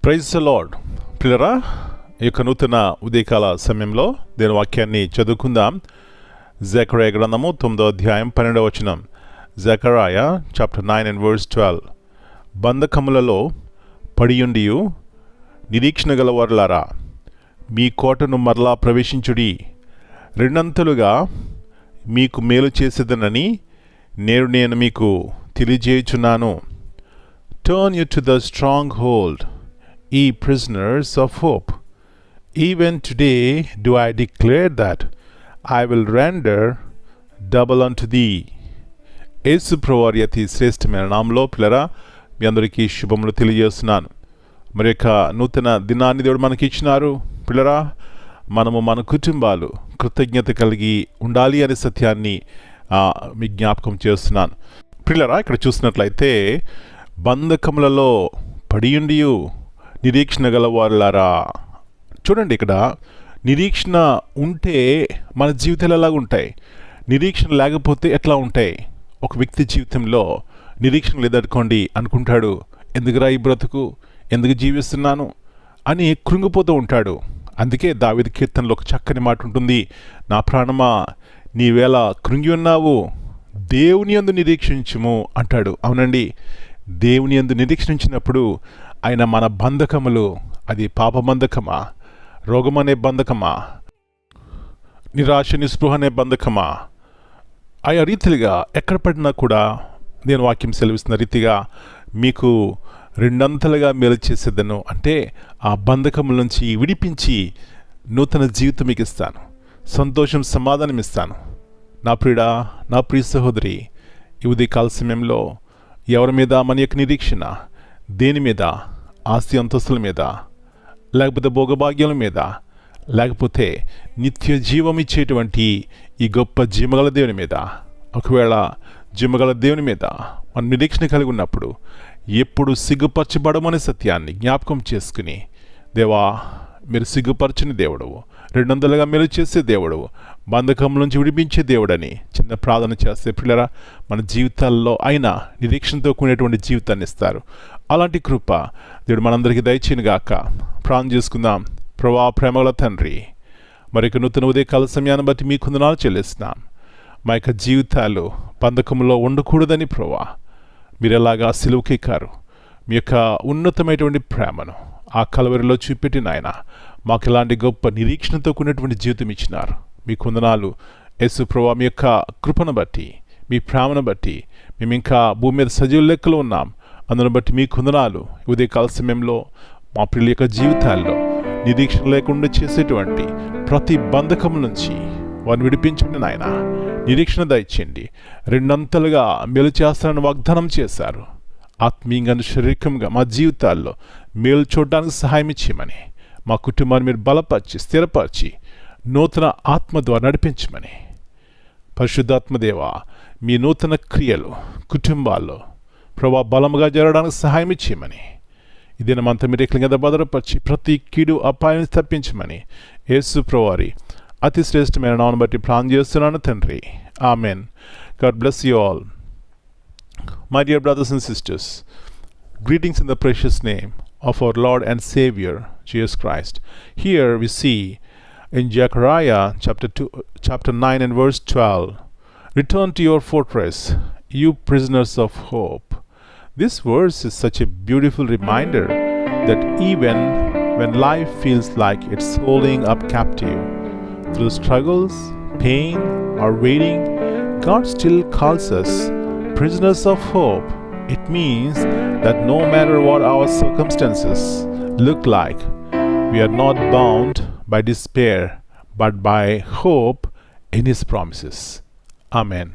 Praise the lord. ప్రియులారా, ఈ యొక్క నూతన ఉదయకాల సమయంలో దేని వాక్యాన్ని చదువుకుందాం. జకర్యా గ్రంథము 9వ అధ్యాయం 12వ వచనం. జకర్యా చాప్టర్ 9 and verse 12. బంధకములలో పడియుండియు నిరీక్షణ గలవారులారా, మీ కోటను మరలా ప్రవేశించుడి. రెండంతలుగా మీకు మేలు చేసేదనని నేను మీకు తెలియజేయుచున్నాను. Turn you to the stronghold, ye prisoners of hope. Even today do I declare that I will render double unto thee. యేసు ప్రభువారి అతి శ్రేష్టమైన నామములో పిల్లరా మీ అందరికీ శుభములు తెలియజేస్తున్నాను. మరి యొక్క నూతన దినాన్ని దేవుడు మనకి ఇచ్చినారు. పిల్లరా, మనము మన కుటుంబాలు కృతజ్ఞత కలిగి ఉండాలి అనే సత్యాన్ని మీ జ్ఞాపకం చేస్తున్నాను. పిల్లరా, ఇక్కడ చూసినట్లయితే బంధకములలో పడియుండియు నిరీక్షణ గలవారులారా. చూడండి, ఇక్కడ నిరీక్షణ ఉంటే మన జీవితాలు ఎలాగ ఉంటాయి, నిరీక్షణ లేకపోతే ఎట్లా ఉంటాయి. ఒక వ్యక్తి జీవితంలో నిరీక్షణ లేదనుకోండి, అనుకుంటాడు ఎందుకురా ఈ బ్రతుకు, ఎందుకు జీవిస్తున్నాను అని కృంగిపోతూ ఉంటాడు. అందుకే దావీదు కీర్తనలో ఒక చక్కని మాట ఉంటుంది, నా ప్రాణమా నీవేళ కృంగి ఉన్నావు, దేవుని యందు నిరీక్షించుము అంటాడు. అవునండి, దేవుని యందు నిరీక్షించినప్పుడు ఆయన మన బంధకములు, అది పాప బంధకమా, రోగమనే బంధకమా, నిరాశ నిస్పృహ అనే బంధకమా, ఆయా రీతిగా ఎక్కడ పడినా కూడా నేను వాక్యం సెలవిస్తున్న రీతిగా మీకు రెండంతలుగా మేలు చేసేదను. అంటే ఆ బంధకముల నుంచి విడిపించి నూతన జీవితం మీకు ఇస్తాను, సంతోషం సమాధానం ఇస్తాను. నా ప్రియుడా, నా ప్రియ సహోదరి, ఈ ఉదయకాల సమయంలో ఎవరి మీద మన యొక్క నిరీక్షణ, దేని మీద, ఆస్తి అంతస్తుల మీద, లేకపోతే భోగభాగ్యాల మీద, లేకపోతే నిత్య జీవం ఇచ్చేటువంటి ఈ గొప్ప జీమగల దేవుని మీద, ఒకవేళ జీమగల దేవుని మీద మనం నిరీక్షణ కలిగి ఉన్నప్పుడు ఎప్పుడు సిగ్గుపరచబడమనే సత్యాన్ని జ్ఞాపకం చేసుకుని, దేవా మీరు సిగ్గుపరచని దేవుడవు, రెండొందలుగా మేలు చేసే దేవుడు, బంధకం నుంచి విడిపించే దేవుడని చిన్న ప్రార్థన చేస్తే పిల్లరా మన జీవితాల్లో అయినా నిరీక్షణతో కూడినటువంటి జీవితాన్ని ఇస్తారు. అలాంటి కృప దేవుడు మనందరికీ దయచేయనుగాక. ప్రార్థన చేసుకుందాం. ప్రభా, ప్రేమగల తండ్రి, మరొక నూతన ఉదయకాల సమయాన్ని బట్టి మీ వందనాలు చెల్లిస్తున్నాం. మా యొక్క జీవితాలు బంధకంలో ఉండకూడదని ప్రభా మీరు ఎలాగా సిలువకెక్కారు, మీ యొక్క ఉన్నతమైనటువంటి ప్రేమను ఆ కలవరిలో చూపెట్టి నాయన మాకు ఇలాంటి గొప్ప నిరీక్షణతో కూడినటువంటి జీవితం ఇచ్చినారు. మీకు వందనాలు యేసు ప్రభువా. మీ యొక్క కృపను బట్టి, మీ ప్రేమను బట్టి మేము ఇంకా భూమి మీద సజీవ లెక్కలో ఉన్నాం. అందును బట్టి మీకు వందనాలు. ఉదయకాల సమయంలో మా ప్రియుల యొక్క జీవితాల్లో నిరీక్షణ లేకుండా చేసేటువంటి ప్రతి బంధకం నుంచి వారిని విడిపించండి నాయన. నిరీక్షణ దయచేయండి. రెండంతలుగా మేలు చేస్తారని వాగ్దానం చేశారు. ఆత్మీయంగా, శారీరకంగా మా జీవితాల్లో మేలు చూడడానికి సహాయం ఇచ్చేయమని, మా కుటుంబాన్ని మీరు బలపరిచి స్థిరపరిచి నూతన ఆత్మ ద్వారా నడిపించమని, పరిశుద్ధాత్మదేవా మీ నూతన క్రియలు కుటుంబాల్లో ప్రభా బలముగా జరగడానికి సహాయం ఇచ్చేయమని, ఈ దినమంతా మీరు ఎక్కడికి భద్రపరిచి ప్రతి కీడు అపాయాన్ని తప్పించమని యేసు ప్రభువారి అతి శ్రేష్టమైన నామమును బట్టి ప్రార్థన చేస్తున్నాను తండ్రి. Amen. God bless you all. My dear brothers and sisters, greetings in the precious name of our Lord and Savior, Jesus Christ. Here we see in Zechariah chapter 9 and verse 12, return to your fortress, you prisoners of hope. This verse is such a beautiful reminder that even when life feels like it's holding up captive, through struggles, pain, or waiting, God still calls us prisoners of hope. It means that no matter what our circumstances look like, we are not bound by despair, but by hope in His promises. Amen.